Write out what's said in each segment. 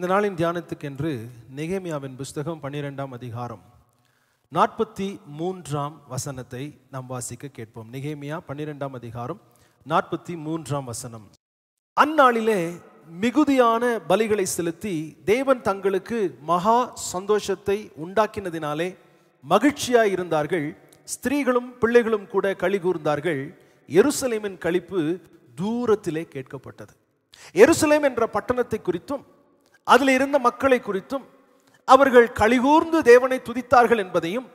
இந்த நாளின் தியானத்துக்கென்று நெகேமியாவின் புஸ்தகம் 12ஆம் அதிகாரம் 43ஆம் வசனத்தை நாம் வாசிக்க கேட்போம். நெகேமியா 12ஆம் அதிகாரம் 43ஆம் வசனம். அந்நாளிலே மிகுதியான பலிகளை செலுத்தி தேவன் தங்களுக்கு மகா சந்தோஷத்தை உண்டாக்கினதினாலே மகிழ்ச்சியாய் இருந்தார்கள். ஸ்திரீகளும் பிள்ளைகளும் கூட களி கூர்ந்தார்கள். எருசலேமின் களிப்பு தூரத்திலே கேட்கப்பட்டது. எருசலேம் என்ற பட்டணத்தை குறித்தும் அதில் இருந்த மக்களை குறித்தும் அவர்கள் களிகூர்ந்து தேவனை துதித்தார்கள் என்பதையும்,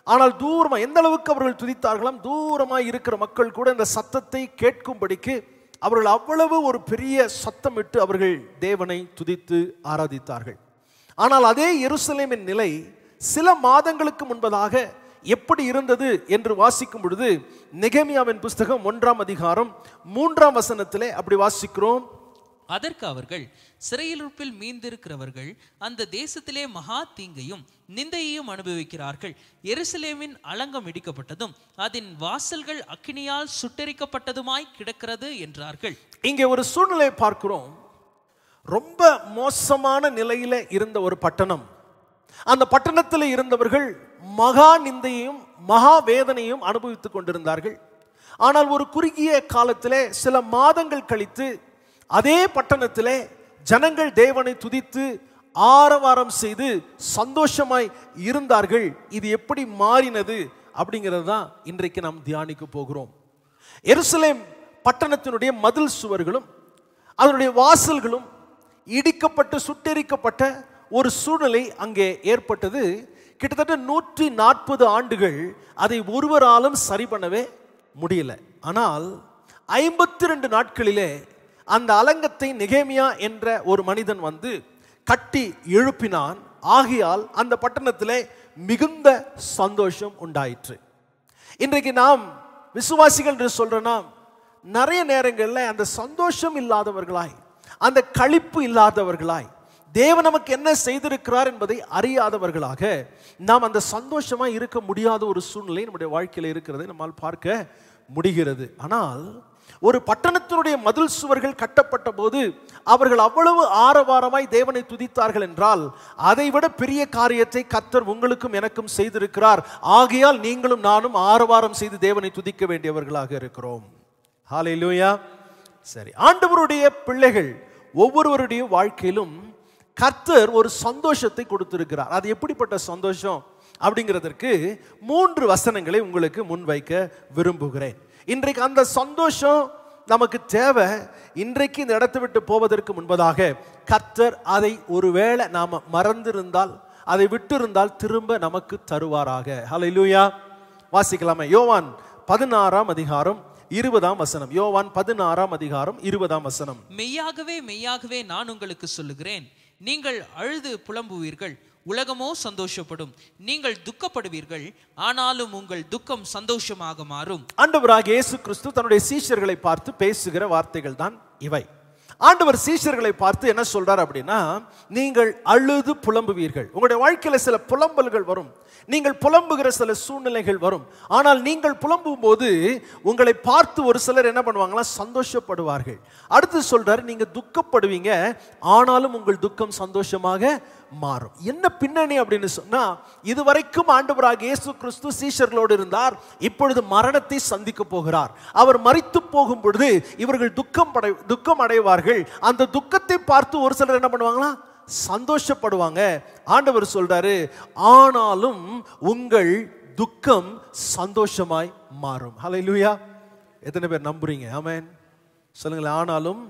ஆனால் தூரமாக எந்த அளவுக்கு அவர்கள் துதித்தார்களாம், தூரமாக இருக்கிற மக்கள் கூட இந்த சத்தத்தை கேட்கும்படிக்கு அவர்கள் அவ்வளவு ஒரு பெரிய சத்தமிட்டு அவர்கள் தேவனை துதித்து ஆராதித்தார்கள். ஆனால் அதே எருசலேமின் நிலை சில மாதங்களுக்கு முன்பதாக எப்படி இருந்தது என்று வாசிக்கும் பொழுது நெகேமியாவின் புஸ்தகம் 1ஆம் அதிகாரம் 3ஆம் வசனத்திலே அப்படி வாசிக்கிறோம். அதற்கு அவர்கள், சிறையிருப்பில் மீந்திருக்கிறவர்கள் அந்த தேசத்திலே மகா தீங்கையும் நிந்தையையும் அனுபவிக்கிறார்கள். எருசலேமின் அலங்கம் இடிக்கப்பட்டதும் அதன் வாசல்கள் அக்கினியால் சுட்டெரிக்கப்பட்டதுமாய் கிடக்கிறது என்றார்கள். இங்கே ஒரு சூழ்நிலை பார்க்கிறோம். ரொம்ப மோசமான நிலையில இருந்த ஒரு பட்டணம். அந்த பட்டணத்தில் இருந்தவர்கள் மகா நிந்தையையும் மகா வேதனையும் அனுபவித்துக் கொண்டிருந்தார்கள். ஆனால் ஒரு குறுகிய காலத்திலே சில மாதங்கள் கழித்து அதே பட்டணத்திலே ஜனங்கள் தேவனை துதித்து ஆரவாரம் செய்து சந்தோஷமாய் இருந்தார்கள். இது எப்படி மாறினது அப்படிங்கிறது தான் இன்றைக்கு நாம் தியானிக்க போகிறோம். எருசலேம் பட்டணத்தினுடைய மதில் சுவர்களும் அதனுடைய வாசல்களும் இடிக்கப்பட்டு சுட்டெரிக்கப்பட்ட ஒரு சூழ்நிலை அங்கே ஏற்பட்டது. கிட்டத்தட்ட 140 ஆண்டுகள் அதை ஒருவராலும் சரி பண்ணவே முடியல. ஆனால் 52 நாட்களிலே அந்த அலங்கத்தை நெகேமியா என்ற ஒரு மனிதன் வந்து கட்டி எழுப்பினான். ஆகையால் அந்த பட்டணத்திலே மிகுந்த சந்தோஷம் உண்டாயிற்று. இன்றைக்கு நாம் விசுவாசிகள் என்று சொல்றோம்னா நிறைய நேரங்களில் அந்த சந்தோஷம் இல்லாதவர்களாய், அந்த களிப்பு இல்லாதவர்களாய், தேவன் நமக்கு என்ன செய்திருக்கிறார் என்பதை அறியாதவர்களாக நாம் அந்த சந்தோஷமா இருக்க முடியாத ஒரு சூழ்நிலை நம்முடைய வாழ்க்கையில் இருக்கிறதை நம்மால் பார்க்க முடிகிறது. ஆனால் ஒரு பட்டணத்தினுடைய மதில் சுவர்கள் கட்டப்பட்ட போது அவர்கள் அவ்வளவு ஆரவாரமாய் தேவனை துதித்தார்கள் என்றால், அதைவிட பெரிய காரியத்தை கர்த்தர் உங்களுக்கும் எனக்கும் செய்திருக்கிறார். ஆகையால் நீங்களும் நானும் ஆரவாரம் செய்து தேவனை துதிக்க வேண்டியவர்களாக இருக்கிறோம். ஹல்லேலூயா. சரி, ஆண்டவருடைய பிள்ளைகள் ஒவ்வொருவருடைய வாழ்க்கையிலும் கர்த்தர் ஒரு சந்தோஷத்தை கொடுத்திருக்கிறார். அது எப்படிப்பட்ட சந்தோஷம் அப்படிங்கிறதற்கு 3 வசனங்களை உங்களுக்கு முன்வைக்க விரும்புகிறேன். இன்றைக்கு அந்த சந்தோஷம் நமக்கு தேவை. இன்றைக்கு இந்த இடத்தை விட்டு போவதற்கு முன்பதாக கர்த்தர் அதை ஒருவேளை நாம மறந்திருந்தால், அதை விட்டிருந்தால் திரும்ப நமக்கு தருவாராக. ஹல்லேலூயா. வாசிக்கலாமே. யோவான் 16ஆம் அதிகாரம் 20ஆம் வசனம். யோவான் 16ஆம் அதிகாரம் 20ஆம் வசனம். மெய்யாகவே மெய்யாகவே நான் உங்களுக்கு சொல்லுகிறேன், நீங்கள் அழுது புலம்புவீர்கள், உலகமோ சந்தோஷப்படும். நீங்கள் துக்கப்படுவீர்கள், ஆனாலும் உங்கள் துக்கம் சந்தோஷமாக மாறும். ஆண்டவராகிய இயேசு கிறிஸ்து தன்னுடைய சீஷர்களை பார்த்து பேசுகிற வார்த்தைகள் தான் இவை. ஆண்டவர் சீஷர்களை பார்த்து என்ன சொல்றார் அப்படின்னா, நீங்கள் அழுது புலம்புவீர்கள். உங்களுடைய வாழ்க்கையில சில புலம்பல்கள் வரும், நீங்கள் புலம்புகிற சில சூழ்நிலைகள் வரும். ஆனால் நீங்கள் புலம்பும் போது உங்களை பார்த்து ஒரு சிலர் என்ன பண்ணுவாங்களா, சந்தோஷப்படுவார்கள். அடுத்து சொல்றாரு, நீங்க துக்கப்படுவீங்க, ஆனாலும் உங்கள் துக்கம் சந்தோஷமாக மாறும். என்ன பின்னணி அப்படின்னு சொன்னா, இதுவரைக்கும் ஆண்டவராகிய இயேசு கிறிஸ்து சீஷர்களோடு இருந்தார். இப்பொழுது மரணத்தை சந்திக்க போகிறார். அவர் மரித்து போகும் பொழுது இவர்கள் துக்கம் அடைவார்கள். அந்த துக்கத்தை பார்த்து ஒரு சிலர் என்ன பண்ணுவாங்களா, சந்தோஷப்படுவாங்க. ஆண்டவர் சொல்றாரு, ஆனாலும் உங்கள் துக்கம் சந்தோஷமாய் மாறும். ஹல்லேலூயா. எத்தனை பேர் நம்புறீங்க? ஆமென் சொல்லுங்களேன். ஆனாலும்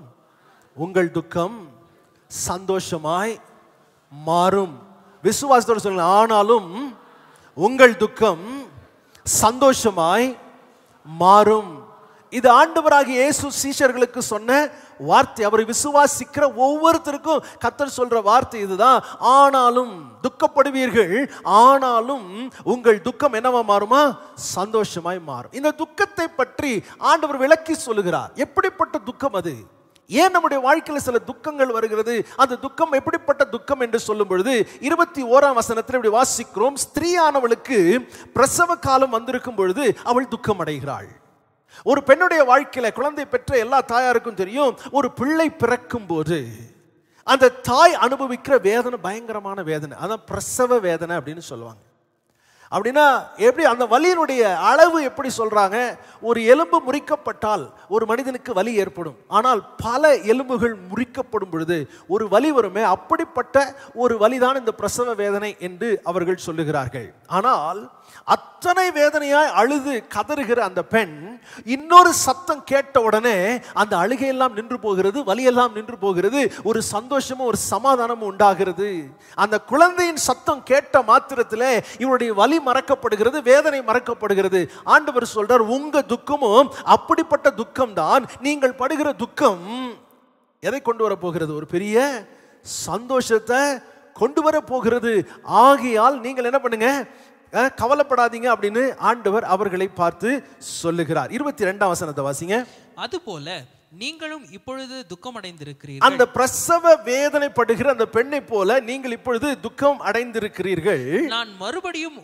உங்கள் துக்கம் சந்தோஷமாய் மாறும். விசுவாசத்தோடு சொல்லுங்க, ஆனாலும் உங்கள் துக்கம் சந்தோஷமாய் மாறும். இது ஆண்டவராகிய இயேசு சீஷர்களுக்கு சொன்ன வார்த்தை. அவரை விசுவாசிக்கிற ஒவ்வொருத்தருக்கும் கர்த்தர் சொல்ற வார்த்தை இதுதான். ஆனாலும் துக்கப்படுவீர்கள், ஆனாலும் உங்கள் துக்கம் என்னவா மாறுமா, சந்தோஷமாய் மாறும். இந்த துக்கத்தை பற்றி ஆண்டவர் விளக்கி சொல்லுகிறார். எப்படிப்பட்ட துக்கம் அது? ஏன் நம்முடைய வாழ்க்கையில் சில துக்கங்கள் வருகிறது? அந்த துக்கம் எப்படிப்பட்ட துக்கம் என்று சொல்லும் பொழுது 21ஆம் வசனத்தில் இப்படி வாசிக்கிறோம். ஸ்திரீயானவளுக்கு பிரசவ காலம் வந்திருக்கும் பொழுது அவள் துக்கம் அடைகிறாள். ஒரு பெண்ணுடைய வாழ்க்கையில, குழந்தை பெற்ற எல்லா தாயாருக்கும் தெரியும், ஒரு பிள்ளை பிறக்கும் போது அந்த தாய் அனுபவிக்கிற வேதனை பயங்கரமான வேதனை, அதான் பிரசவ வேதனை அப்படின்னு சொல்லுவாங்க. அப்படின்னா எப்படி அந்த வலியினுடைய அளவு எப்படி சொல்றாங்க? ஒரு எலும்பு முறிக்கப்பட்டால் ஒரு மனிதனுக்கு வலி ஏற்படும், ஆனால் பல எலும்புகள் முறிக்கப்படும் பொழுது ஒரு வலி வருமே, அப்படிப்பட்ட ஒரு வலிதான் இந்த பிரசவ வேதனை என்று அவர்கள் சொல்லுகிறார்கள். ஆனால் அத்தனை வேதனையாய் அழுது கதறுகிற அந்த பெண் இன்னொரு சத்தம் கேட்ட உடனே அந்த அழுகையெல்லாம் நின்று போகிறது, வலியெல்லாம் நின்று போகிறது, ஒரு சந்தோஷமும் ஒரு சமாதானமும் உண்டாகிறது. அந்த குழந்தையின் சத்தம் கேட்ட மாத்திரத்திலே இவருடைய வலி மறக்கப்படுகிறது, வேதனை மறக்கப்படுகிறது. ஆண்டவர் சொல்றார், உங்க துக்கமும் அப்படிப்பட்ட துக்கம் தான். நீங்கள் படுகிற துக்கம் எதை கொண்டு வர போகிறது? ஒரு பெரிய சந்தோஷத்தை கொண்டு வர போகிறது. ஆகையால் நீங்கள் என்ன பண்ணுங்க, கவலைப்படாதீங்க அப்படின்னு ஆண்டவர் அவர்களை பார்த்து சொல்லுகிறார். 22ஆம் வசனத்தை வாசிங்க. அதுபோல நீங்களும் இப்பொழுது துக்கம் அடைந்திருக்கிறீர்கள். அந்த பிரசவ வேதனைப்படுகிற அந்த பெண்ணை போல நீங்கள் இப்பொழுது துக்கம் அடைந்திருக்கிறீர்கள். நான் மறுபடியும்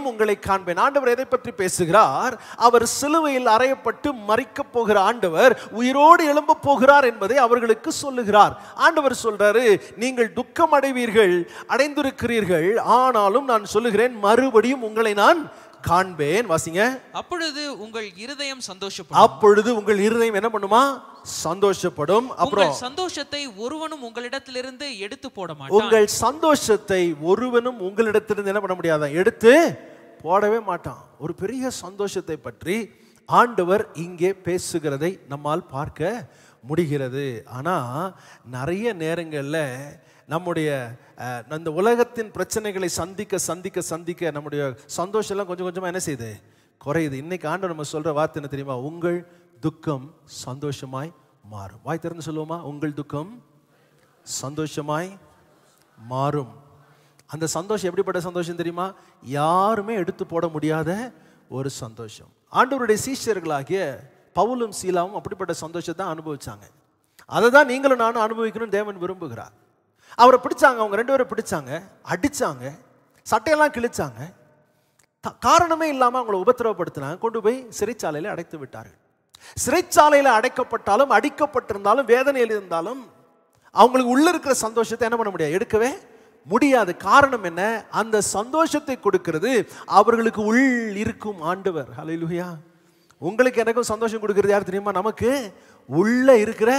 உங்களை காண்பேன். ஆண்டவர் எதை பற்றி பேசுகிறார்? அவர் சிலுவையில் அறையப்பட்டு மரிக்கப் போகிற ஆண்டவர் உயிரோடு எழும்ப போகிறார் என்பதை அவர்களுக்கு சொல்லுகிறார். ஆண்டவர் சொல்றாரு, நீங்கள் துக்கம் அடைந்திருக்கிறீர்கள், ஆனாலும் நான் சொல்லுகிறேன், மறுபடியும் உங்களை நான் காண்பேன். வாசிங்க. அப்பொழுது உங்கள் இருதயம் என்ன பண்ணுமா? சந்தோஷப்படும். அப்புறம் சந்தோஷத்தை ஒருவனும் உங்களிடத்திலிருந்து எடுத்து போட மாட்டான். உங்கள் சந்தோஷத்தை ஒருவனும் உங்களிடத்திலிருந்து என்ன பண்ண முடியாத, எடுத்து போடவே மாட்டான். ஒரு பெரிய சந்தோஷத்தை பற்றி ஆண்டவர் இங்கே பேசுகிறதை நம்மால் பார்க்க முடிகிறது. ஆனா நிறைய நேரங்களில் நம்முடைய அந்த உலகத்தின் பிரச்சனைகளை சந்திக்க நம்முடைய சந்தோஷம் எல்லாம் கொஞ்சம் கொஞ்சமா என்ன செய்யுது? குறையுது. இன்னைக்கு ஆண்டவர் நம்ம சொல்ற வார்த்தை என்ன தெரியுமா? உங்கள் துக்கம் சந்தோஷமாய் மாறும். வாய் திறந்து சொல்லுவோமா? உங்கள் துக்கம் சந்தோஷமாய் மாறும். அந்த சந்தோஷம் எப்படிப்பட்ட சந்தோஷம் தெரியுமா? யாருமே எடுத்து போட முடியாத ஒரு சந்தோஷம். ஆண்டவருடைய சீஷர்களாகிய பவுலும் சீலாவும் அப்படிப்பட்ட சந்தோஷத்தை அனுபவிச்சாங்க. அதை தான் நீங்களும் நானும் அனுபவிக்கணும்னு தேவன் விரும்புகிறார். அவரை பிடிச்சாங்க, அவங்க 2 பேரும் பிடிச்சாங்க, அடிச்சாங்க, சட்டையெல்லாம் கிழிச்சாங்க, காரணமே இல்லாமல் அவங்கள உபத்திரவப்படுத்தினாங்க, கொண்டு போய் சிறைச்சாலையில் அடைத்து விட்டார்கள். சிறைச்சாலையில் அடைக்கப்பட்டாலும், அடிக்கப்பட்டிருந்தாலும், வேதனையில் இருந்தாலும் அவங்களுக்கு உள்ள இருக்கிற சந்தோஷத்தை என்ன பண்ண முடியாது? எடுக்கவே முடியாது. காரணம் என்ன? அந்த சந்தோஷத்தை கொடுக்கிறது அவர்களுக்கு உள் இருக்கும் ஆண்டவர். ஹல்லேலூயா. உங்களுக்கு எனக்கும் சந்தோஷம் கொடுக்கிறது யார் தெரியுமா? நமக்கு உள்ள இருக்கிற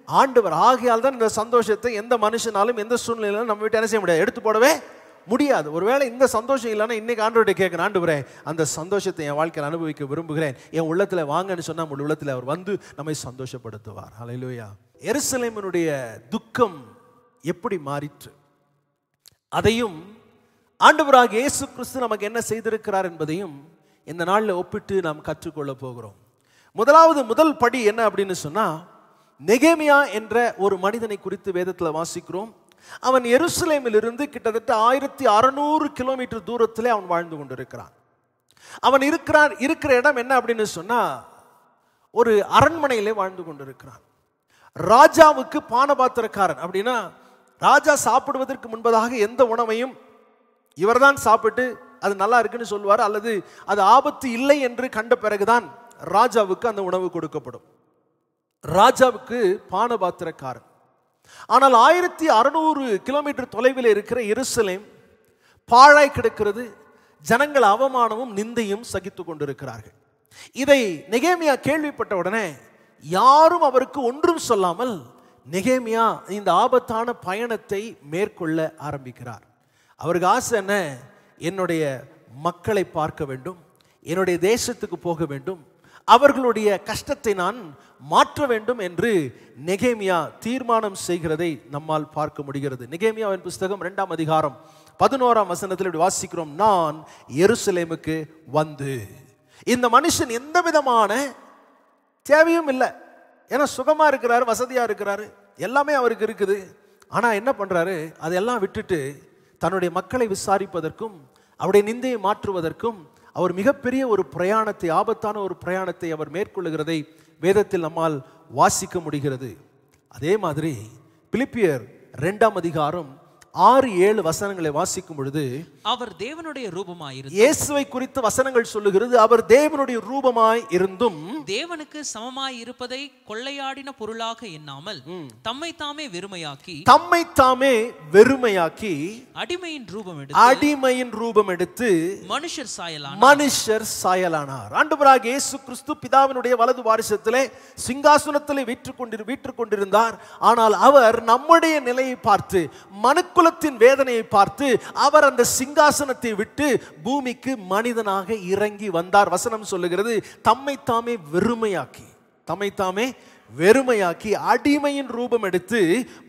ஆண்டவர். ஆகையால் தான் இந்த சந்தோஷத்தை எந்த மனுஷனாலும் எந்த சூழ்நிலையிலும் நம்ம வீட்டை என்ன செய்ய முடியாது? எடுத்து போடவே முடியாது. ஒருவேளை இந்த சந்தோஷம் இல்லைன்னா இன்னைக்கு ஆண்டவர்கிட்ட கேட்கணும், ஆண்டவரே அந்த சந்தோஷத்தை என் வாழ்க்கையில் அனுபவிக்க விரும்புகிறேன், என் உள்ளத்தில் வாங்கன்னு சொன்னால் உங்கள் உள்ளத்தில் அவர் வந்து நம்மை சந்தோஷப்படுத்துவார். ஹல்லேலூயா. எருசலேமினுடைய துக்கம் எப்படி மாறிற்று, அதையும் ஆண்டவராகிய இயேசு கிறிஸ்து நமக்கு என்ன செய்திருக்கிறார் என்பதையும் இந்த நாளில் ஒப்பிட்டு நாம் கற்றுக்கொள்ள போகிறோம். முதல் படி என்ன அப்படின்னு சொன்னா, நெகேமியா என்ற ஒரு மனிதனை குறித்து வேதத்தில் வாசிக்கிறோம். அவன் எருசலேமில் இருந்து கிட்டத்தட்ட 1600 கிலோமீட்டர் தூரத்திலே அவன் வாழ்ந்து கொண்டிருக்கிறான். அவன் இருக்கிற இடம் என்ன அப்படின்னு சொன்னா, ஒரு அரண்மனையிலே வாழ்ந்து கொண்டிருக்கிறான். ராஜாவுக்கு பானபாத்திரக்காரன். அப்படின்னா ராஜா சாப்பிடுவதற்கு முன்பதாக எந்த உணவையும் இவர்தான் சாப்பிட்டு அது நல்லா இருக்குன்னு சொல்லுவார், அல்லது அது ஆபத்து இல்லை என்று கண்ட பிறகுதான் ராஜாவுக்கு அந்த உணவு கொடுக்கப்படும். ராஜாவுக்கு பானபாத்திரக்காரன். ஆனால் 1600 கிலோமீட்டர் தொலைவில் இருக்கிற எருசலேம் பாழாய் கிடக்கிறது. ஜனங்கள் அவமானமும் நிந்தையும் சகித்து கொண்டிருக்கிறார்கள். இதை நெகேமியா கேள்விப்பட்ட உடனே யாரும் அவருக்கு ஒன்றும் சொல்லாமல் நெகேமியா இந்த ஆபத்தான பயணத்தை மேற்கொள்ள ஆரம்பிக்கிறார். அவருக்கு ஆசை என்ன? என்னுடைய மக்களை பார்க்க வேண்டும், என்னுடைய தேசத்துக்கு போக வேண்டும், அவர்களுடைய கஷ்டத்தை நான் மாற்ற வேண்டும் என்று நெகேமியா தீர்மானம் செய்கிறதை நம்மால் பார்க்க முடிகிறது. நெகேமியாவின் புஸ்தகம் 2ஆம் அதிகாரம் 11ஆம் வசனத்தில் இப்படி வாசிக்கிறோம், நான் எருசலேமுக்கு வந்து. இந்த மனுஷன் எந்த விதமான தேவையும் இல்லை, ஏன்னா சுகமா இருக்கிறாரு, வசதியா இருக்கிறாரு, எல்லாமே அவருக்கு இருக்குது. ஆனா என்ன பண்றாரு? அதெல்லாம் விட்டுட்டு தன்னுடைய மக்களை விசாரிப்பதற்கும் அவருடைய நிந்தையை மாற்றுவதற்கும் அவர் மிகப்பெரிய ஒரு பிரயாணத்தை, ஆபத்தான ஒரு பிரயாணத்தை அவர் மேற்கொள்ளுகிறதை வேதத்தில் நம்மால் வாசிக்க முடிகிறது. அதே மாதிரி பிலிப்பியர் 2ஆம் அதிகாரம் 6-7 வசனங்களை வாசிக்கும் பொழுது அவர் தேவனுடைய ரூபமாயிருந்தும், இயேசுவை குறித்து வசனங்கள் சொல்லுகிறது, அவர் தேவனுடைய ரூபமாய் இருந்தும் தேவனுக்கு சமமாய் இருப்பதை கொள்ளையாடின பொருளாக எண்ணாமல் தம்மை தாமே வெறுமையாக்கி அடிமையின் ரூபம் எடுத்து மனுஷர் சாயலானார். ஆண்டவராகிய இயேசு கிறிஸ்து பிதாவினுடைய வலது வாரிசத்திலே சிங்காசனத்திலே வீற்றுக் கொண்டிருந்தார். ஆனால் அவர் நம்முடைய நிலையை பார்த்து, மனுக்குலத்தின் வேதனையை பார்த்து, அவர் அந்த சிங்காசனத்தை விட்டு பூமிக்கு மனிதனாக இறங்கி வந்தார். வசனம் சொல்லுகிறது, தம்மை தாமே வெறுமையாக்கி அடிமையின் ரூபம் எடுத்து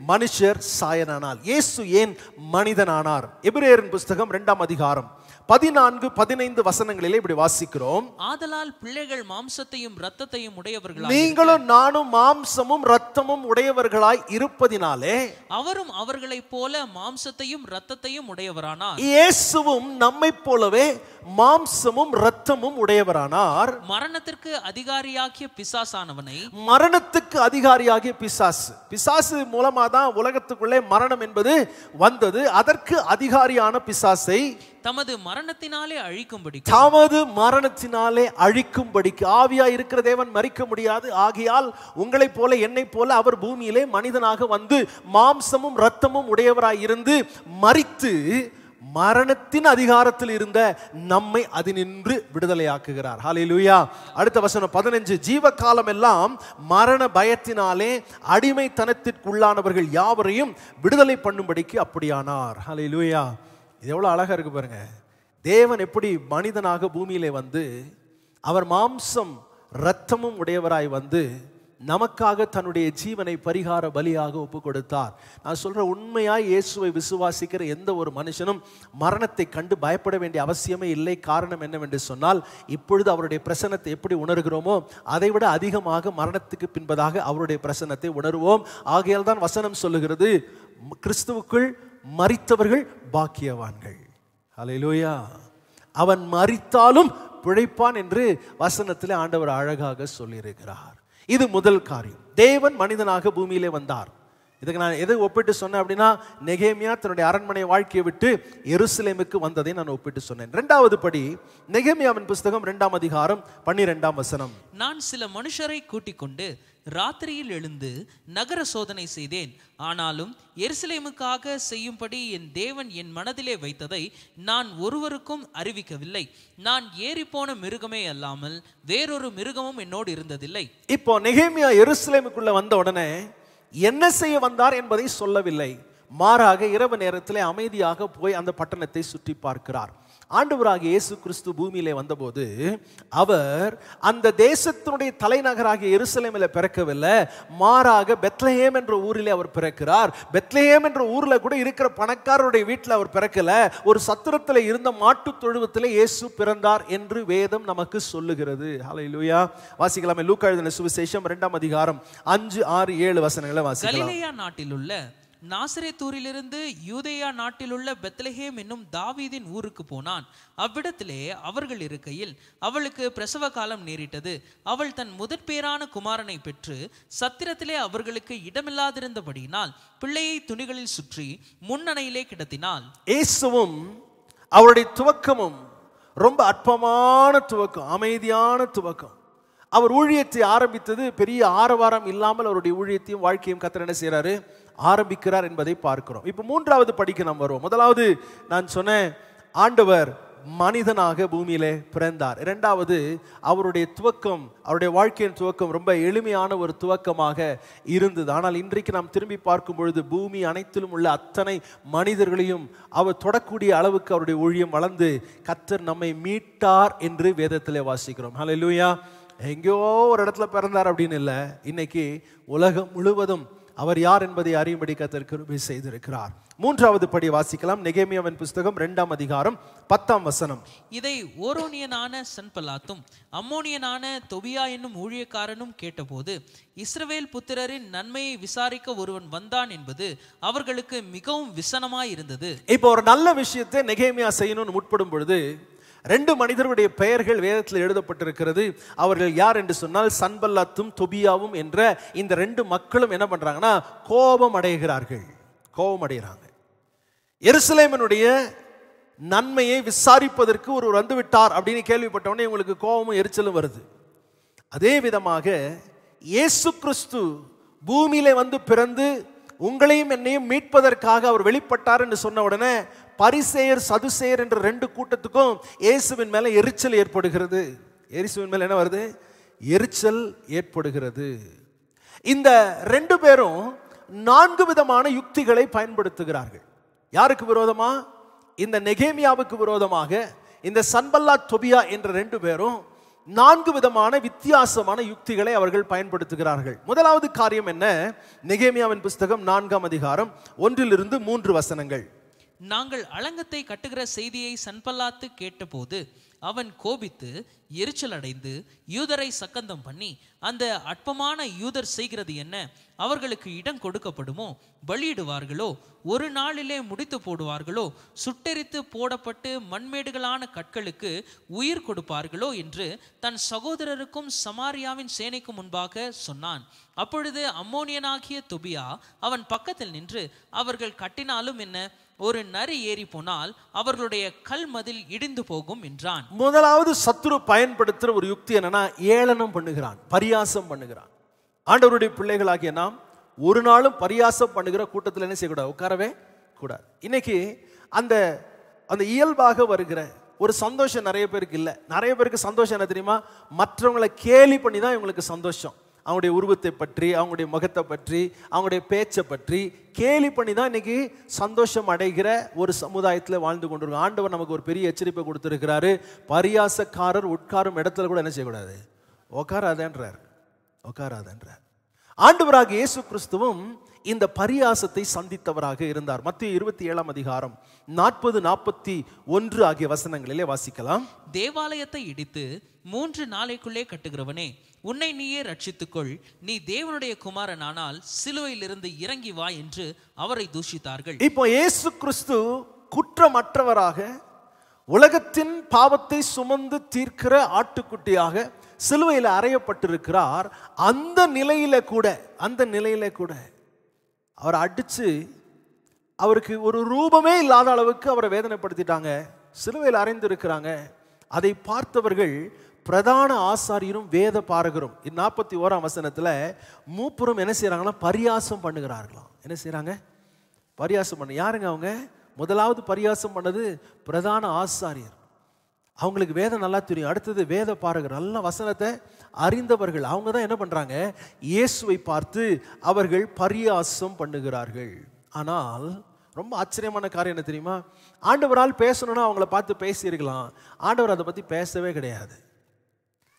மனுஷர் சாயலானார். இயேசு ஏன் மனிதனானார்? எபிரேயரின் புஸ்தகம் 2ஆம் அதிகாரம் 14-15 வசனங்களிலே இப்படி வாசிக்கிறோம். ஆதலால் பிள்ளைகள் மாம்சத்தையும் இரத்தத்தையும் உடையவர்களாய், நீங்களும் நானும் மாம்சமும் இரத்தமும் உடையவர்களாய் இருப்பதினாலே அவரும் அவர்களைப் போல மாம்சத்தையும் இரத்தத்தையும் உடையவரானார். இயேசுவும் நம்மைப் போலவே மாம்சமும் இரத்தமும் உடையவரானார். மரணத்திற்கு அதிகாரியாகிய பிசாசு மூலமா தான் உலகத்துக்குள்ளே மரணம் என்பது வந்தது. அதற்கு அதிகாரியான பிசாசை தமது மரணத்தினாலே அழிக்கும்படிக்கு ஆவியா இருக்கிற தேவன் மரிக்க முடியாது. ஆகையால் உங்களைப் போல என்னைப் போல அவர் பூமியிலே மனிதனாக வந்து மாம்சமும் இரத்தமும் உடையவராய் இருந்து மரித்து மரணத்தின் அதிகாரத்தில் இருந்த நம்மை அதினின்று விடுதலையாக்குகிறார். ஹல்லேலூயா. அடுத்த வசனம் 15, ஜீவகாலம் எல்லாம் மரண பயத்தினாலே அடிமைத்தனத்திற்குள்ளானவர்கள் யாவரையும் விடுதலை பண்ணும்படிக்கு அப்படியானார். ஹல்லேலூயா. இது எவ்வளவு அழகா இருக்கு பாருங்க. தேவன் எப்படி மனிதனாக பூமியிலே வந்து அவர் மாம்சம் இரத்தமும் உடையவராய் வந்து நமக்காக தன்னுடைய ஜீவனை பரிகார பலியாக ஒப்பு கொடுத்தார். நான் சொல்ற உண்மையாய் இயேசுவை விசுவாசிக்கிற எந்த ஒரு மனுஷனும் மரணத்தை கண்டு பயப்பட வேண்டிய அவசியமே இல்லை. காரணம் என்னவென்று சொன்னால், இப்பொழுது அவருடைய பிரசன்னத்தை எப்படி உணர்கிறோமோ அதை விட அதிகமாக மரணத்துக்கு பின்பதாக அவருடைய பிரசன்னத்தை உணர்வோம். ஆகையால் தான் வசனம் சொல்லுகிறது, கிறிஸ்துவுக்குள் மரித்தவர்கள் பாக்கியவான்கள். ஹல்லேலூயா. அவன் மரித்தாலும் பிழைப்பான் என்று வசனத்திலே ஆண்டவர் அழகாக சொல்லியிருக்கிறார். இது முதல் காரியம். தேவன் மனிதனாக பூமியிலே வந்தார். இதுக்கு நான் எதை ஒப்பிட்டு சொன்னேன் அப்படின்னா, நெகேமியா தன்னுடைய அரண்மனை வாழ்க்கையை விட்டு எருசலேமுக்கு வந்ததை நான் ஒப்பிட்டு சொன்னேன். இரண்டாவது படி, நெகேமியாவின் புஸ்தகம் 2ஆம் அதிகாரம் 12ஆம் வசனம். நான் சில மனுஷரை கூட்டிக் கொண்டு ராத்திரியில் எழுந்து நகர சோதனை செய்தேன். ஆனாலும் எருசலேமுக்காக செய்யும்படி என் தேவன் என் மனதிலே வைத்ததை நான் ஒருவருக்கும் அறிவிக்கவில்லை. நான் ஏறிப்போன மிருகமே அல்லாமல் வேறொரு மிருகமும் என்னோடு இருந்ததில்லை. இப்போ நெகேமியா எருசலேமுக்குள்ள வந்த உடனே என்ன செய்ய வந்தார் என்பதை சொல்லவில்லை. மாறாக இரவு நேரத்திலே அமைதியாக போய் அந்த பட்டணத்தை சுற்றி பார்க்கிறார். ஆண்டவராகிய இயேசு கிறிஸ்து பூமியிலே வந்தபோது அவர் அந்த தேசத்தினுடைய தலைநகராகிய எருசலேமில் பிறக்கவில்லை. மாறாக பெத்லஹேம் என்ற ஊரிலே அவர் பிறக்கிறார். பெத்லஹேம் என்ற ஊர்ல கூட இருக்கிற பணக்காரருடைய வீட்டில் அவர் பிறக்கல. ஒரு சத்திரத்தில் இருந்த மாட்டு தொழுவத்திலே இயேசு பிறந்தார் என்று வேதம் நமக்கு சொல்லுகிறது. ஹல்லேலூயா. வாசிக்கலாமே. லூக்கா எழுதின சுவிசேஷம் 2ஆம் அதிகாரம் 5, 6, 7 வசனங்களை வாசிக்கலாம். கலிலேயா நாட்டிலுள்ள நாசரேத்தூரிலிருந்து யூதேயா நாட்டிலுள்ள பெத்லஹேம் என்னும் தாவீதின் ஊருக்கு போனான். அவ்விடத்திலே அவர்கள் இருக்கையில் அவளுக்கு பிரசவ காலம் நேரிட்டது. அவள் தன் முதற்பேரான குமாரனை பெற்று சத்திரத்திலே அவர்களுக்கு இடமில்லாதிருந்தபடியினால் பிள்ளையை துணிகளில் சுற்றி முன்னணையிலே கிடத்தினாள். இயேசுவும் அவருடைய துவக்கமும் ரொம்ப அற்பமான துவக்கம், அமைதியான துவக்கம். அவர் ஊழியத்தை ஆரம்பித்தது பெரிய ஆரவாரம் இல்லாமல் அவருடைய ஊழியத்தையும் வாழ்க்கையும் கர்த்தர் என்ன செய்யறாரு, ஆரம்பிக்கிறார் என்பதை பார்க்கிறோம். இப்போ மூன்றாவது படிக்க நாம் வருவோம். முதலாவது நான் சொன்னேன், ஆண்டவர் மனிதனாக பூமியிலே பிறந்தார். இரண்டாவது, அவருடைய துவக்கம், அவருடைய வாழ்க்கையின் துவக்கம் ரொம்ப எளிமையான ஒரு துவக்கமாக இருந்தது. ஆனால் இன்றைக்கு நாம் திரும்பி பார்க்கும் பொழுது பூமி அனைத்திலும் உள்ள அத்தனை மனிதர்களையும் அவர் தொடக்கூடிய அளவுக்கு அவருடைய ஊழியம் வளர்ந்து கர்த்தர் நம்மை மீட்டார் என்று வேதத்திலே வாசிக்கிறோம். ஹல்லேலூயா. எங்கேயோ ஒரு இடத்துல பிறந்தார் அப்படின்னு இல்லை, இன்னைக்கு உலகம் முழுவதும் அவர் யார் என்பதை அறியும்படி கர்த்தர் கிருபை செய்திருக்கிறார். மூன்றாவது படி வாசிக்கலாம். நெகேமியாவின் புஸ்தகம் 2ஆம் அதிகாரம் 10ஆம் வசனம். இதை ஓரோனியனான சன்பல்லாத்தும் அம்மோனியனான தொபியா என்னும் ஊழியக்காரனும் கேட்டபோது இஸ்ரவேல் புத்திரரின் நன்மையை விசாரிக்க ஒருவன் வந்தான் என்பது அவர்களுக்கு மிகவும் விசனமாய் இருந்தது. இப்போ ஒரு நல்ல விஷயத்தை நெகேமியா செய்யணும்னு முற்படும் பொழுது 2 மனிதருடைய பெயர்கள் வேதத்தில் எழுதப்பட்டிருக்கிறது. அவர்கள் யார் என்று சொன்னால் சன்பல்லாத்தும் தொபியாவும் என்ற இந்த 2 மக்களும் என்ன பண்றாங்கன்னா கோபம் அடைகிறார்கள். எருசலேமினுடைய நன்மையை விசாரிப்பதற்கு ஒருவர் வந்து விட்டார் அப்படின்னு கேள்விப்பட்ட உடனே உங்களுக்கு கோபமும் எரிச்சலும் வருது. அதே விதமாக இயேசு கிறிஸ்து பூமியிலே வந்து பிறந்து உங்களையும் என்னையும் மீட்பதற்காக அவர் வெளிப்பட்டார் என்று சொன்ன உடனே பரிசேயர் சதுசேயர் என்ற ரெண்டு கூட்டத்துக்கும் இயேசுவின் மேல எரிச்சல் ஏற்படுகிறது. இயேசுவின் மேல என்ன வருது? எரிச்சல் ஏற்படுகிறது. இந்த ரெண்டு பேரும் 4 விதமான யுக்திகளை பயன்படுத்துகிறார்கள். யாருக்கு விரோதமா? இந்த நெகேமியாவுக்கு விரோதமாக இந்த சன்பல்லாத் தொபியா என்ற 2 பேரும் 4 விதமான வித்தியாசமான யுக்திகளை அவர்கள் பயன்படுத்துகிறார்கள். முதலாவது காரியம் என்ன? நெகேமியாவின் புஸ்தகம் 4ஆம் அதிகாரம் 1-3 வசனங்கள். நாங்கள் அலங்கத்தை கட்டுகிற செய்தியை சன்பல்லாத்து கேட்டபோது அவன் கோபித்து எரிச்சல் அடைந்து யூதரை சக்கந்தம் பண்ணி, அந்த அற்பமான யூதர் செய்கிறது என்ன? அவர்களுக்கு இடம் கொடுக்கப்படுமோ? பலியிடுவார்களோ? ஒரு நாளிலே முடித்து போடுவார்களோ? சுட்டெரித்து போடப்பட்டு மண்மேடுகளான கற்களுக்கு உயிர் கொடுப்பார்களோ என்று தன் சகோதரருக்கும் சமாரியாவின் சேனைக்கும் முன்பாக சொன்னான். அப்பொழுது அம்மோனியனாகிய தொபியா அவன் பக்கத்தில் நின்று, அவர்கள் கட்டினாலும் என்ன, ஒரு நரி ஏறி போனால் அவர்களுடைய கல் மதில் இடிந்து போகும் என்றான். முதலாவது சத்துரு பயன்படுத்துற ஒரு யுக்தி என்னன்னா, ஏளனம் பண்ணுகிறான், பரியாசம் பண்ணுகிறான். ஆண்டவருடைய பிள்ளைகளாகிய நாம் ஒரு நாளும் பரியாசம் பண்ணுகிற கூட்டத்தில் என்ன செய்யக்கூடாது? உட்காரவே கூடாது. இன்னைக்கு அந்த அந்த இயல்பாக வருகிற ஒரு சந்தோஷம் நிறைய பேருக்கு இல்லை. நிறைய பேருக்கு சந்தோஷம் என்ன தெரியுமா? மற்றவங்களை கேலி பண்ணி தான் இவங்களுக்கு சந்தோஷம். அவங்களுடைய உருவத்தை பற்றி, அவங்களுடைய முகத்தை பற்றி, அவங்களுடைய பேச்சை பற்றி கேலி பண்ணி தான் இன்னைக்கு சந்தோஷம் அடைகிற ஒரு சமுதாயத்தில் வாழ்ந்து கொண்டிருக்கோம். ஆண்டவர் நமக்கு ஒரு பெரிய எச்சரிப்பை கொடுத்திருக்கிறாரு. பரியாசக்காரர் உட்காரும் இடத்துல கூட என்ன செய்யக்கூடாது? உட்காராதேன்றார். உட்காராதேன்றார். ஆண்டவராக இயேசு கிறிஸ்துவும் இந்த பரியாசத்தை சந்தித்தவராக இருந்தார். மத்தேயு 27ஆம் அதிகாரம் 40-41 ஆகிய வசனங்களிலே வாசிக்கலாம். தேவாலயத்தை இடித்து 3 நாளைக்குள்ளே கட்டுகிறவனே, உன்னை நீயே ரட்சித்துக்கொள். நீ தேவனுடைய குமாரனானால் சிலுவையிலிருந்து இறங்கி வா என்று அவரை தூஷித்தார்கள். இப்போ இயேசு கிறிஸ்து குற்றமற்றவராக உலகத்தின் பாவத்தை சுமந்து தீர்க்கிற ஆட்டுக்குட்டியாக சிலுவையில் அறையப்பட்டிருக்கிறார். அந்த நிலையில கூட அவரை அடிச்சு அவருக்கு ஒரு ரூபமே இல்லாத அளவுக்கு அவரை வேதனைப்படுத்திட்டாங்க. சிலுவையில் அறைந்திருக்கிறாங்க. அதை பார்த்தவர்கள் பிரதான ஆசாரியரும் வேத பாரகரும் 41ஆம் வசனத்துல மூப்பரும் என்ன செய்யறாங்கன்னா, பரியாசம் பண்ணுகிறார்களாம். என்ன செய்யறாங்க? பரியாசம் பண்ண. யாருங்க அவங்க? முதலாவது பரியாசம் பண்ணது பிரதான ஆசாரியர். அவங்களுக்கு வேதம் நல்லா தெரியும். அடுத்தது வேத பாரகர், நல்ல வசனத்தை அறிந்தவர்கள். அவங்க தான் என்ன பண்றாங்க? இயேசுவை பார்த்து அவர்கள் பரியாசம் பண்ணுகிறார்கள். ஆனால் ரொம்ப ஆச்சரியமான காரியம் என்ன தெரியுமா? ஆண்டவரால் பேசணும்னா அவங்கள பார்த்து பேசியிருக்கலாம். ஆண்டவர் அதை பத்தி பேசவே கிடையாது.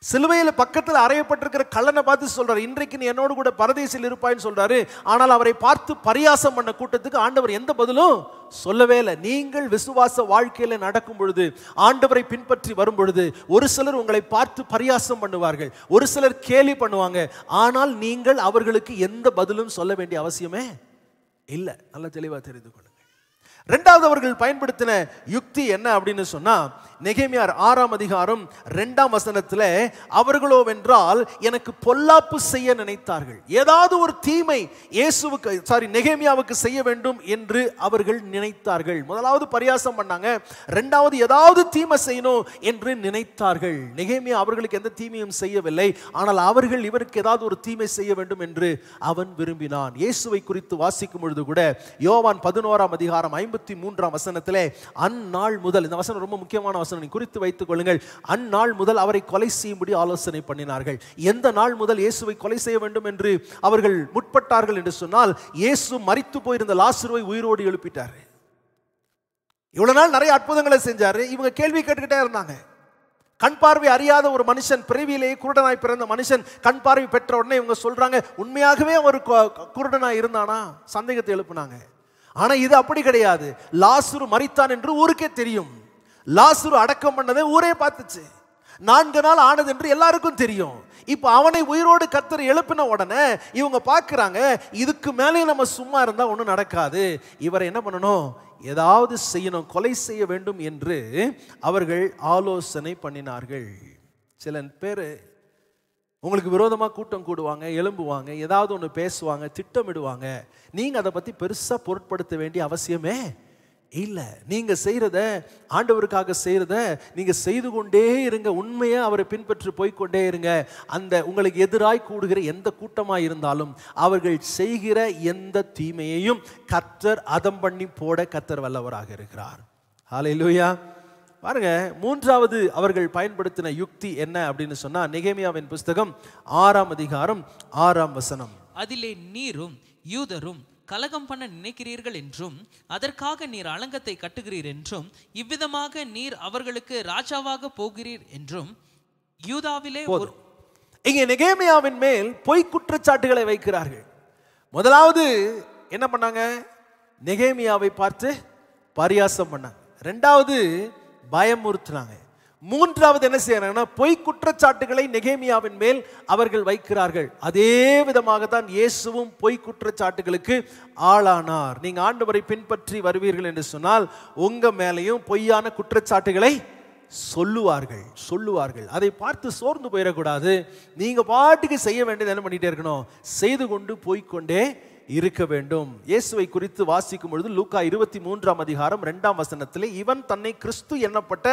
சிலுவையில் பக்கத்தில் அறையப்பட்டிருக்கிற கள்ளனை பார்த்து சொல்றாரு, இன்றைக்கு நீ என்னோடு கூட பரதேசில் இருப்பாயின்னு சொல்றாரு. ஆனால் அவரை பார்த்து பரியாசம் பண்ண கூட்டத்துக்கு ஆண்டவர் எந்த பதிலும் சொல்லவே இல்லை. நீங்கள் விசுவாச வாழ்க்கையில நடக்கும் பொழுது, ஆண்டவரை பின்பற்றி வரும் பொழுது, ஒரு சிலர் உங்களை பார்த்து பரியாசம் பண்ணுவார்கள், ஒரு சிலர் கேலி பண்ணுவாங்க. ஆனால் நீங்கள் அவர்களுக்கு எந்த பதிலும் சொல்ல வேண்டிய அவசியமே இல்லை. நல்லா தெளிவா தெரிந்து கொள்ளுங்கள். இரண்டாவது அவர்கள் பயன்படுத்தின யுக்தி என்ன அப்படின்னு சொன்னா, நெகேமியார் 6ஆம் அதிகாரம் 2ஆம் வசனத்துல, அவர்களோ வென்றால் எனக்கு பொல்லாப்பு செய்ய நினைத்தார்கள். ஏதாவது ஒரு தீமை நெகேமியாவுக்கு செய்ய வேண்டும் என்று அவர்கள் நினைத்தார்கள். முதலாவது பரியாசம் பண்ணாங்க, இரண்டாவது ஏதாவது தீமை செய்யணும் என்று நினைத்தார்கள். நெகேமியா அவர்களுக்கு எந்த தீமையும் செய்யவில்லை. ஆனால் அவர்கள் இவருக்கு ஏதாவது ஒரு தீமை செய்ய வேண்டும் என்று அவன் விரும்பினான். இயேசுவை குறித்து வாசிக்கும் பொழுது கூட யோவான் 11ஆம் அதிகாரம் 53ஆம் வசனத்திலே, அந்நாள் முதல், இந்த வசனம் ரொம்ப முக்கியமான வசனம், குறித்து வைத்துக் கொள்ளுங்கள். அந்நாள் முதல் அவரை கொலை செய்யும்படி ஆலோசனை பண்ணினார்கள். எந்த நாள் முதல் இயேசுவை கொலை செய்ய வேண்டும் என்று அவர்கள் முற்பட்டார்கள் என்று சொன்னால், இயேசு மரித்து போயிருந்த லாசருவை உயிரோடு எழுப்பிட்டார். இவ்வளவு நாள் நிறைய அற்புதங்களை செஞ்சாரு. இவங்க கேள்வி கேட்டுக்கிட்டே இருந்தாங்க. கண் பார்வை அறியாத ஒரு மனுஷன், பிறவியிலேயே குருடனாய் பிறந்த மனுஷன் கண் பார்வை பெற்ற உடனே இவங்க சொல்றாங்க, உண்மையாகவே ஒரு குருடனாய் இருந்தானா? சந்தேகத்தை எழுப்புனாங்க. ஆனா இது அப்படி கிடையாது. லாசரு மரித்தான் என்று ஊருக்கே தெரியும். லாசரு அடக்கம் பண்ணதை ஊரே பார்த்துச்சு. 4 நாள் ஆனது என்று எல்லாருக்கும் தெரியும். இப்ப அவனை உயிரோடு கர்த்தர் எழுப்பின உடனே இவங்க பார்க்கிறாங்க, இதுக்கு மேலே நம்ம சும்மா இருந்தா ஒன்றும் நடக்காது, இவரை என்ன பண்ணணும், ஏதாவது செய்யணும், கொலை செய்ய வேண்டும் என்று அவர்கள் ஆலோசனை பண்ணினார்கள். சில பேர் உங்களுக்கு விரோதமாக கூட்டம் கூடுவாங்க, எழும்புவாங்க, ஏதாவது ஒன்று பேசுவாங்க, திட்டமிடுவாங்க. நீங்கள் அதை பற்றி பெருசாக பொருட்படுத்த வேண்டிய அவசியமே இல்ல. நீங்க செய்யறத, ஆண்டவருக்காக செய்யறத நீங்க செய்து கொண்டே இருங்க. உண்மையா அவரை பின்பற்றி போய்கொண்டே இருங்க. அந்த உங்களுக்கு எதிராய் கூடுகிற எந்த கூட்டமாய் இருந்தாலும் அவர்கள் செய்கிற எந்த தீமையையும் கர்த்தர் அதம் பண்ணி போட கர்த்தர் வல்லவராக இருக்கிறார். ஹல்லேலூயா. பாருங்க, மூன்றாவது அவர்கள் பயன்படுத்தின யுக்தி என்ன அப்படின்னு சொன்னா, நெகேமியாவின் புஸ்தகம் 6ஆம் அதிகாரம் 6ஆம் வசனம். அதிலே நீரும் யூதரும் கலகம் பண்ண நினைக்கிறீர்கள் என்றும் அதற்காக நீர் அலங்கத்தை கட்டுகிறீர் என்றும் இவ்விதமாக நீர் அவர்களுக்கு ராஜாவாக போகிறீர் என்றும் யூதாவிலே இங்கே நெகேமியாவின் மேல் பொய் குற்றச்சாட்டுகளை வைக்கிறார்கள். முதலாவது என்ன பண்ணாங்க? நெகேமியாவை பார்த்து பரியாசம் பண்ணாங்க. இரண்டாவது பயமுறுத்தினாங்க. மூன்றாவது என்ன செய்யறாங்கன்னா, பொய் குற்றச்சாட்டுகளை நெகேமியாவின் மேல் அவர்கள் வைக்கிறார்கள். அதே விதமாக தான் இயேசுவும் பொய் குற்றச்சாட்டுகளுக்கு ஆளானார். நீங்க ஆண்டவரை பின்பற்றி வருவீர்கள் என்று சொன்னால் உங்க மேலையும் பொய்யான குற்றச்சாட்டுகளை சொல்லுவார்கள். அதை பார்த்து சோர்ந்து போயிடக்கூடாது. நீங்க பாட்டுக்கு செய்ய வேண்டியது என்ன பண்ணிட்டே இருக்கணும்? செய்து கொண்டு போய்கொண்டே இருக்க வேண்டும். இயேசுவை குறித்து வாசிக்கும் பொழுது லூக்கா 23ஆம் அதிகாரம் 2ஆம் வசனத்திலே இவன் தன்னை கிறிஸ்து எண்ணப்பட்ட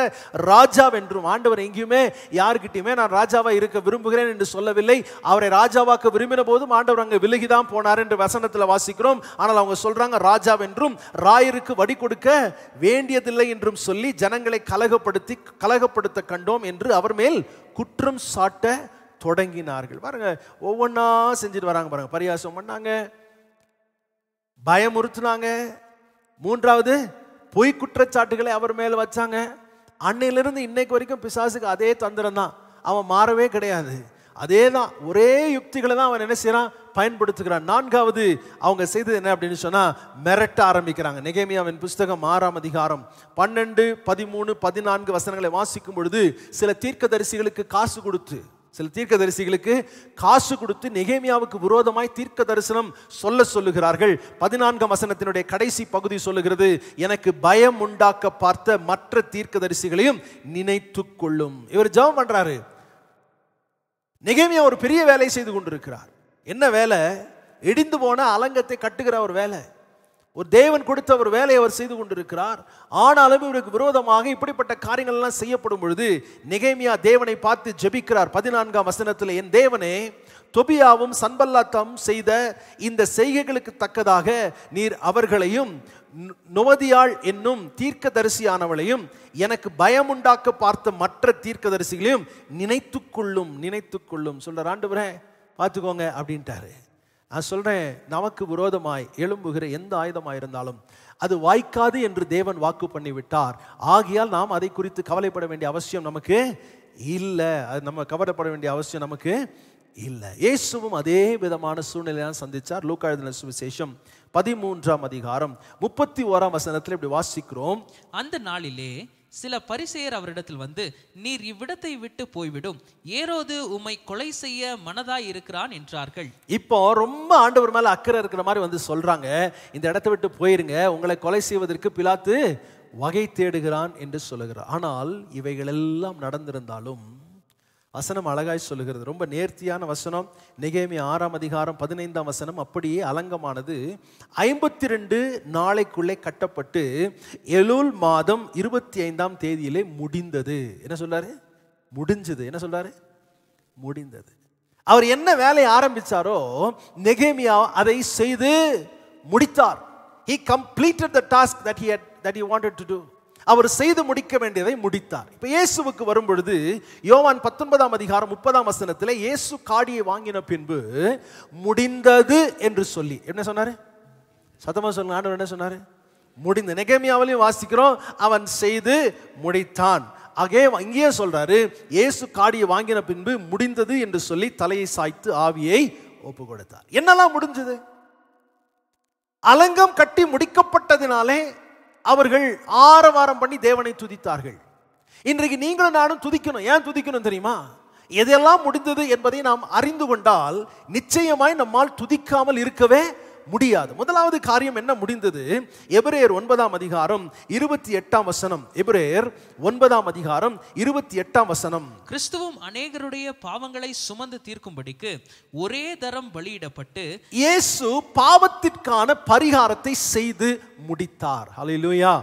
ராஜா என்றும், ஆண்டவர் எங்கேயுமே யாருக்கிட்டையுமே நான் ராஜாவா இருக்க விரும்புகிறேன் என்று சொல்லவில்லை. அவரை ராஜாவாக்க விரும்பின போதும் ஆண்டவர் அங்கே விலகிதான் போனார் என்று வசனத்தில் வாசிக்கிறோம். ஆனால் அவங்க சொல்றாங்க ராஜா என்றும் ராயருக்கு வடி கொடுக்க வேண்டியதில்லை என்றும் சொல்லி ஜனங்களை கலகப்படுத்த கண்டோம் என்று அவர் மேல் குற்றம் சாட்ட தொடங்கினார்கள். பாருங்க, ஒவ்வொன்னா செஞ்சுட்டு வராங்க. பாருங்க, பரியாசம் பண்ணாங்க, பயமுறுத்தினாங்க, மூன்றாவது பொய் குற்றச்சாட்டுகளை அவர் மேல வச்சாங்க. அன்னையிலிருந்து இன்னைக்கு வரைக்கும் பிசாசுக்கு அதே தந்திரம் தான். அவன் மாறவே கிடையாது. அதே தான், ஒரே யுக்திகளை தான் அவன் என்ன செய்யறான்? பயன்படுத்துகிறான். நான்காவது அவங்க செய்தது என்ன அப்படின்னு சொன்னா, மிரட்ட ஆரம்பிக்கிறாங்க. நெகேமியாவின் புஸ்தகம் 6ஆம் அதிகாரம் 12, 13, 14 வசனங்களை வாசிக்கும் பொழுது சில தீர்க்கதரிசிகளுக்கு காசு கொடுத்து நெகேமியாவுக்கு விரோதமாய் தீர்க்க தரிசனம் சொல்லுகிறார்கள். 14ஆம் வசனத்தினுடைய கடைசி பகுதி சொல்லுகிறது, எனக்கு பயம் உண்டாக்க பார்த்த மற்ற தீர்க்கதரிசிகளையும் நினைத்துக் கொள்ளும். இவர் ஜெபம் பண்றாரு. நெகேமியா ஒரு பெரிய வேலை செய்து கொண்டிருக்கிறார். என்ன வேலை? இடிந்து போன அலங்கத்தை கட்டுகிற ஒரு வேலை. ஒரு தேவன் கொடுத்த ஒரு வேலையை அவர் செய்து கொண்டிருக்கிறார். ஆனாலும் இவருக்கு விரோதமாக இப்படிப்பட்ட காரியங்கள் எல்லாம் செய்யப்படும் பொழுது நெகேமியா தேவனை பார்த்து ஜெபிக்கிறார். 14ஆம் வசனத்தில், என் தேவனே, தொபியாவும் சன்பல்லாத்தும் செய்த இந்த செய்கைகளுக்கு தக்கதாக நீர் அவர்களையும் நொவதியாள் என்னும் தீர்க்கதரிசியானவளையும் எனக்கு பயமுண்டாக்க பார்த்த மற்ற தீர்க்கதரிசிகளையும் நினைத்துக்கொள்ளும் சொல்ற. ஆண்டவரே பார்த்துக்கோங்க அப்படின்ட்டாரு. நான் சொல்றேன், நமக்கு விரோதமாய் எழும்புகிற எந்த ஆயுதமாய் இருந்தாலும் அது வாய்க்காது என்று தேவன் வாக்கு பண்ணிவிட்டார். ஆகையால் நாம் அதை குறித்து கவலைப்பட வேண்டிய அவசியம் நமக்கு இல்லை. அது நம்ம கவலைப்பட வேண்டிய அவசியம் நமக்கு இல்லை. இயேசுவும் அதே விதமான சூழ்நிலையை சந்திச்சார். லூக்கா எழுதின சுவிசேஷம் 13ஆம் அதிகாரம் 31ஆம் வசனத்தில் இப்படி வாசிக்கிறோம். அந்த நாளிலே சில பரிசேயர் அவரிடத்தில் வந்து, நீர் இவ்விடத்தை விட்டு போய்விடும், ஏரோது உம்மை கொலை செய்ய மனதாய் இருக்கிறான் என்றார்கள். இப்போ ரொம்ப ஆண்டவர் மேல அக்கறை இருக்கிற மாதிரி வந்து சொல்றாங்க, இந்த இடத்தை விட்டு போயிருங்க, உங்களை கொலை செய்வதற்கு பிலாத்து வகை தேடுகிறான் என்று சொல்லுகிறார். ஆனால் இவைகள் எல்லாம் நடந்திருந்தாலும் வசனம் அழகாய் சொல்லுகிறது. ரொம்ப நேர்த்தியான வசனம். நெகேமியா 6ஆம் அதிகாரம் 15ஆம் வசனம், அப்படியே அலங்கமானது 52 நாளைக்குள்ளே கட்டப்பட்டு எலூல் மாதம் 25ஆம் தேதியிலே முடிந்தது. என்ன சொல்றாரு? முடிஞ்சது. என்ன சொல்றாரு? முடிந்தது. அவர் என்ன வேலையை ஆரம்பிச்சாரோ நெகேமியா அதை செய்து முடித்தார். He completed the task that he wanted to do. அவர் செய்து முடிக்க வேண்டியதை முடித்தார். இப்ப இயேசுவுக்கு வரும் பொழுது யோவான் 19ஆம் அதிகாரம் 30ஆம் வசனத்தில் இயேசு காடியை வாங்கின பின்பு முடிந்தது என்று சொல்லி என்ன சொன்னாரு? சத்தமா சொல்லுங்க, ஆண்டவர் என்ன சொன்னாரு? முடிந்த. நெகேமியாவிலையும் வாசிக்கிறோம், அவன் செய்து முடித்தான். இங்கே சொல்றாரு, இயேசு காடியை வாங்கின பின்பு முடிந்தது என்று சொல்லி தலையை சாய்த்து ஆவியை ஒப்பு கொடுத்தார். என்னெல்லாம் முடிஞ்சது? அலங்கம் கட்டி முடிக்கப்பட்டதினாலே அவர்கள் ஆரவாரம் பண்ணி தேவனை துதித்தார்கள். இன்றைக்கு நீங்களும் நானும் துதிக்கணும். ஏன் துதிக்கணும் தெரியுமா? எதெல்லாம் முடிந்தது என்பதை நாம் அறிந்து கொண்டால் நிச்சயமாய் நம்மால் துதிக்காமல் இருக்கவே முடியாது. முதலாவது காரியம் என்ன முடிந்தது? எபிரேயர் 9ஆம் அதிகாரம் 28ஆம் வசனம். எபிரேயர் 9ஆம் அதிகாரம் 28ஆம் வசனம். கிறிஸ்துவும் அநேகருடைய பாவங்களை சுமந்து தீர்க்கும்படிக்கு ஒரே தரம் பலியிடப்பட்டு இயேசு பாவத்திற்கான பரிகாரத்தை செய்து முடித்தார். ஹல்லேலூயா.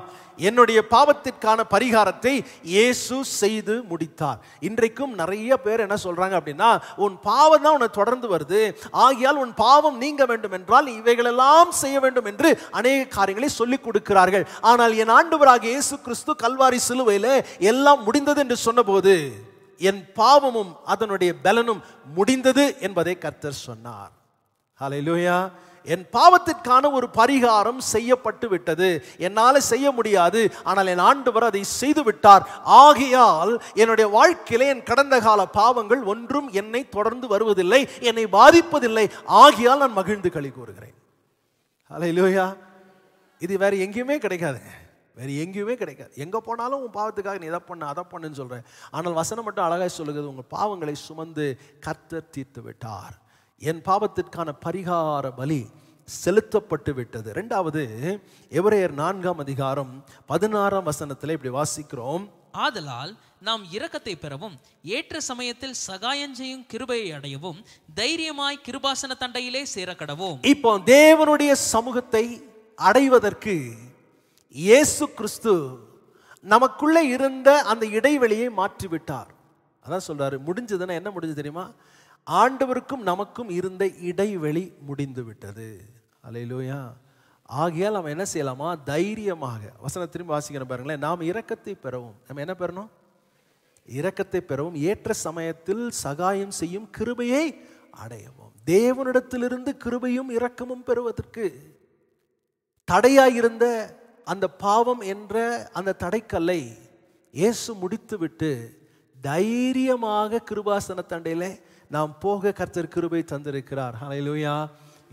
என்னுடைய பாவத்திற்கான பரிகாரத்தை இயேசு செய்து முடித்தார். இன்றைக்கும் நிறைய பேர் என்ன சொல்றாங்க அப்படின்னா, உன் பாவம் தான் உன்னை தொடர்ந்து வருது, ஆகையால் உன் பாவம் நீங்க வேண்டும் என்றால் இவைகளெல்லாம் செய்ய வேண்டும் என்று அநேக காரியங்களை சொல்லிக் கொடுக்கிறார்கள். ஆனால் என் ஆண்டவராகிய இயேசு கிறிஸ்து கல்வாரி சிலுவையிலே எல்லாம் முடிந்தது என்று சொன்னபோது என் பாவமும் அதனுடைய பலனும் முடிந்தது என்பதை கர்த்தர் சொன்னார். ஹல்லேலூயா. என் பாவத்திற்கான ஒரு பரிகாரம் செய்யப்பட்டு விட்டது. என்னால் செய்ய முடியாது, ஆனால் என் ஆண்டவர் அதை செய்து விட்டார். ஆகையால் என்னுடைய வாழ்க்கையிலே என் கடந்த கால பாவங்கள் ஒன்றும் என்னை தொடர்ந்து வருவதில்லை, என்னை பாதிப்பதில்லை. ஆகையால் நான் மகிழ்ந்து களி கூறுகிறேன். ஹல்லேலூயா. இது வேற எங்கேயுமே கிடைக்காதுங்க, வேறு எங்கேயுமே கிடைக்காது. எங்கே போனாலும் உன் பாவத்துக்காக நீ இதை பண்ண அதை பண்ணுன்னு சொல்கிறேன். ஆனால் வசனம் மட்டும் அழகாய் சொல்லுகிறது, உங்கள் பாவங்களை சுமந்து கர்த்தர் தீர்த்து விட்டார். என் பாவத்திற்கான பரிகார பலி செலுத்தப்பட்டு விட்டது. இரண்டாவது, எபிரேயர் 4ஆம் அதிகாரம் 16ஆம் வசனத்தில் இப்படி வாசிக்கிறோம். ஆதலால் நாம் இரக்கத்தை பெறவும் ஏற்ற சமயத்தில் சகாயம் செய்யும் கிருபையை அடையவும் தைரியமாய் கிருபாசன தண்டையிலே சேர கடவோம். இப்போ தேவனுடைய சமூகத்தை அடைவதற்கு இயேசு கிறிஸ்து நமக்குள்ளே இருந்த அந்த இடைவெளியை மாற்றிவிட்டார். அதான் சொல்றாரு, முடிஞ்சதுன்னா என்ன முடிஞ்சது தெரியுமா? ஆண்டவருக்கும் நமக்கும் இருந்த இடைவெளி முடிந்து விட்டது. அல்லேலூயா. ஆகையால் நம்ம என்ன செய்யலாமா? தைரியமாக, வசனம் திரும்பி வாசிக்கிறோம் பாருங்களேன், நாம் இரக்கத்தை பெறவும், நம்ம என்ன பெறணும்? இரக்கத்தை பெறவும் ஏற்ற சமயத்தில் சகாயம் செய்யும் கிருபையை அடையவும். தேவனிடத்திலிருந்து கிருபையும் இரக்கமும் பெறுவதற்கு தடையாயிருந்த அந்த பாவம் என்ற அந்த தடைக்கல்லை இயேசு முடித்து விட்டு தைரியமாக கிருபாசன தண்டையிலே நாம் போக கர்த்தர் கிருபை தந்திருக்கிறார். ஹல்லேலூயா.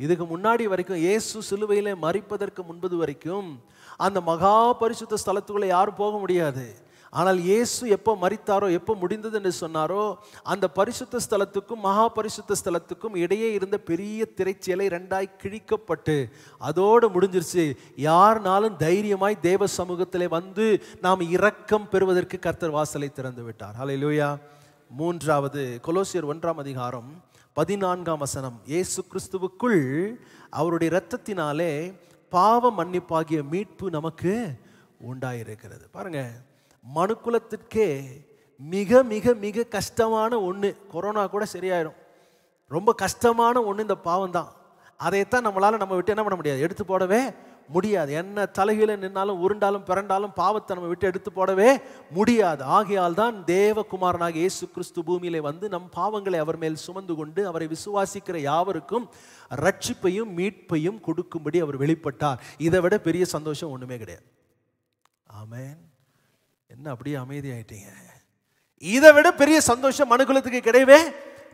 இதுக்கு முன்னாடி வரைக்கும் இயேசு சிலுவையிலே மரிப்பதற்கு முன்பது வரைக்கும் அந்த மகா பரிசுத்த ஸ்தலத்துக்குள்ளே யாரும் போக முடியாது. ஆனால் இயேசு எப்போ மரித்தாரோ, எப்போ முடிந்தது என்று சொன்னாரோ, அந்த பரிசுத்த ஸ்தலத்துக்கும் மகா பரிசுத்த ஸ்தலத்துக்கும் இடையே இருந்த பெரிய திரைச்சீலை ரெண்டாய் கிழிக்கப்பட்டு அதோடு முடிஞ்சிருச்சு. யாருனாலும் தைரியமாய் தேவ சமூகத்திலே வந்து நாம் இரக்கம் பெறுவதற்கு கர்த்தர் வாசலை திறந்து விட்டார். ஹல்லேலூயா. மூன்றாவது, கொலோசியர் 1ஆம் அதிகாரம் 14ஆம் வசனம். இயேசு கிறிஸ்துவுக்குள் அவருடைய இரத்தத்தினாலே பாவ மன்னிப்பாகிய மீட்பு நமக்கு உண்டாயிருக்கிறது. பாருங்க, மனுக்குலத்திற்கே மிக மிக மிக கஷ்டமான ஒன்று, கொரோனா கூட சரியாயிடும், ரொம்ப கஷ்டமான ஒன்று இந்த பாவம் தான். அதைத்தான் நம்மளால் நம்ம விட்டு என்ன பண்ண முடியாது, எடுத்து போடவே முடியாது. என்ன தலைகீழ நின்னாலும் உருண்டாலும் பிறண்டாலும் பாவத்தை நம்ம விட்டு எடுத்து போடவே முடியாது. ஆகையால் தான் தேவகுமாரனாக இயேசு கிறிஸ்து பூமியிலே வந்து நம் பாவங்களை அவர் மேல் சுமந்து கொண்டு அவரை விசுவாசிக்கிற யாவருக்கும் ரட்சிப்பையும் மீட்பையும் கொடுக்கும்படி அவர் வெளிப்பட்டார். இதை விட பெரிய சந்தோஷம் ஒன்றுமே கிடையாது. ஆமென். என்ன அப்படியே அமைதியாயிட்டீங்க? இதை விட பெரிய சந்தோஷம் மனுக்குலத்துக்கு கிடையவே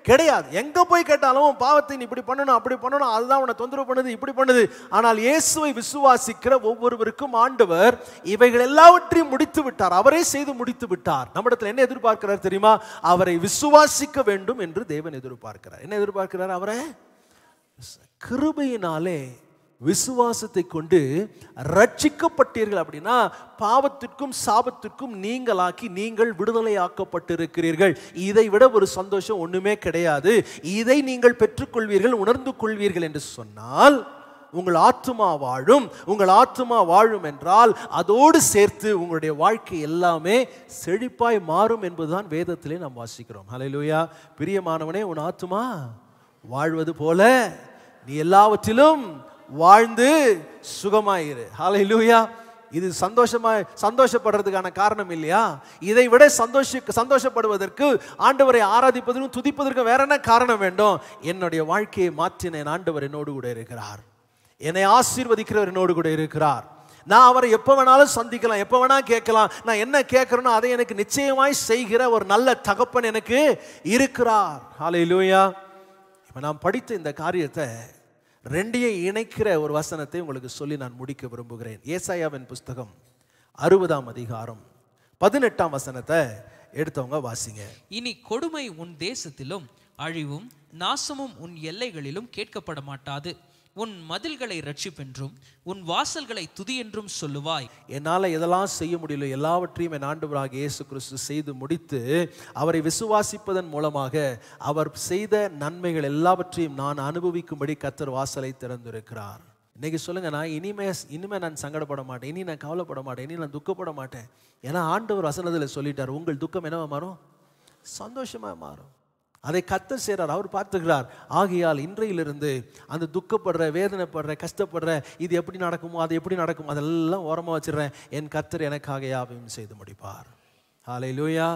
கிடையாது. எங்க போய் கேட்டாலும் பாவத்தை நீ இப்படி பண்ணணும் அப்படி பண்ணணும், அதுதான் உன்னை தொந்தரவு பண்ணுது இப்படி பண்ணுது. ஆனால் இயேசுவை விசுவாசிக்கிற ஒவ்வொருவருக்கும் ஆண்டவர் இவைகள் எல்லாவற்றையும் முடித்து விட்டார், அவரே செய்து முடித்து விட்டார். நம்மிடத்தில் என்ன எதிர்பார்க்கிறார் தெரியுமா? அவரை விசுவாசிக்க வேண்டும் என்று தேவன் எதிர்பார்க்கிறார். என்ன எதிர்பார்க்கிறார்? அவரை கிருபையினாலே விசுவாசத்தை கொண்டு ரட்சிக்கப்பட்டீர்கள். அப்படின்னா பாவத்திற்கும் சாபத்திற்கும் நீங்களாக்கி நீங்கள் விடுதலையாக்கப்பட்டிருக்கிறீர்கள். இதை விட ஒரு சந்தோஷம் ஒண்ணுமே கிடையாது. இதை நீங்கள் பெற்றுக்கொள்வீர்கள், உணர்ந்து கொள்வீர்கள் என்று சொன்னால் உங்கள் ஆத்துமா வாழும். உங்கள் ஆத்துமா வாழும் என்றால் அதோடு சேர்த்து உங்களுடைய வாழ்க்கை எல்லாமே செழிப்பாய் மாறும் என்பதுதான் வேதத்திலே நாம் வாசிக்கிறோம். ஹல்லேலூயா. பிரியமானவனே, உன் ஆத்துமா வாழ்வது போல நீ எல்லாவற்றிலும் வாழ்ந்து சுகமாயிரு. ஹல்லேலூயா. இது சந்தோஷப்படுறதுக்கான காரணம் இல்லையா? இதை விட சந்தோஷப்படுவதற்கு, ஆண்டவரை ஆராதிப்பதற்கும் துதிப்பதற்கும் வேற என்ன காரணம் வேண்டும்? என்னுடைய வாழ்க்கையை மாற்றின என் ஆண்டவர் என்னோடு கூட இருக்கிறார், என்னை ஆசீர்வதிக்கிறவர் என்னோடு கூட இருக்கிறார். நான் அவரை எப்போ வேணாலும் சந்திக்கலாம், எப்போ வேணா கேட்கலாம். நான் என்ன கேட்கிறேனோ அதை எனக்கு நிச்சயமாய் செய்கிற ஒரு நல்ல தகப்பன் எனக்கு இருக்கிறார். ஹல்லேலூயா. இப்போ நான் படித்த இந்த காரியத்தை ரெண்டையும் இணைக்கிற ஒரு வசனத்தை உங்களுக்கு சொல்லி நான் முடிக்க விரும்புகிறேன். ஏசாயாவின் புஸ்தகம் 60ஆம் அதிகாரம் 18ஆம் வசனத்தை எடுத்தவங்க வாசிங்க. இனி கொடுமை உன் தேசத்திலும் அழிவும் நாசமும் உன் எல்லைகளிலும் கேட்கப்பட மாட்டாது. உன் மதில்களை ரட்சிப்பென்றும் உன் வாசல்களை துதி என்றும் சொல்லுவாய். என்னால் எதெல்லாம் செய்ய முடியல எல்லாவற்றையும் என் ஆண்டவராக இயேசு கிறிஸ்து செய்து முடித்து அவரை விசுவாசிப்பதன் மூலமாக அவர் செய்த நன்மைகள் எல்லாவற்றையும் நான் அனுபவிக்கும்படி கர்த்தர் வாசலை திறந்திருக்கிறார். இன்னைக்கு சொல்லுங்க, நான் இனிமே நான் சங்கடப்பட மாட்டேன், இனி நான் கவலைப்பட மாட்டேன், இனி நான் துக்கப்பட மாட்டேன். ஏன்னா ஆண்டவர் வசனத்தில் சொல்லிட்டார், உங்கள் துக்கம் என்னவா மாறும்? சந்தோஷமா மாறும். அதை கர்த்தர் செய்கிறார், அவர் பார்த்துக்கிறார். ஆகையால் இன்றையிலிருந்து அந்த துக்கப்படுற, வேதனைப்படுற, கஷ்டப்படுற, இது எப்படி நடக்குமோ அது எப்படி நடக்கும் அதெல்லாம் ஓரமாக வச்சிடுறேன். என் கர்த்தர் எனக்காக யாவையும் செய்து முடிப்பார். ஹல்லேலூயா.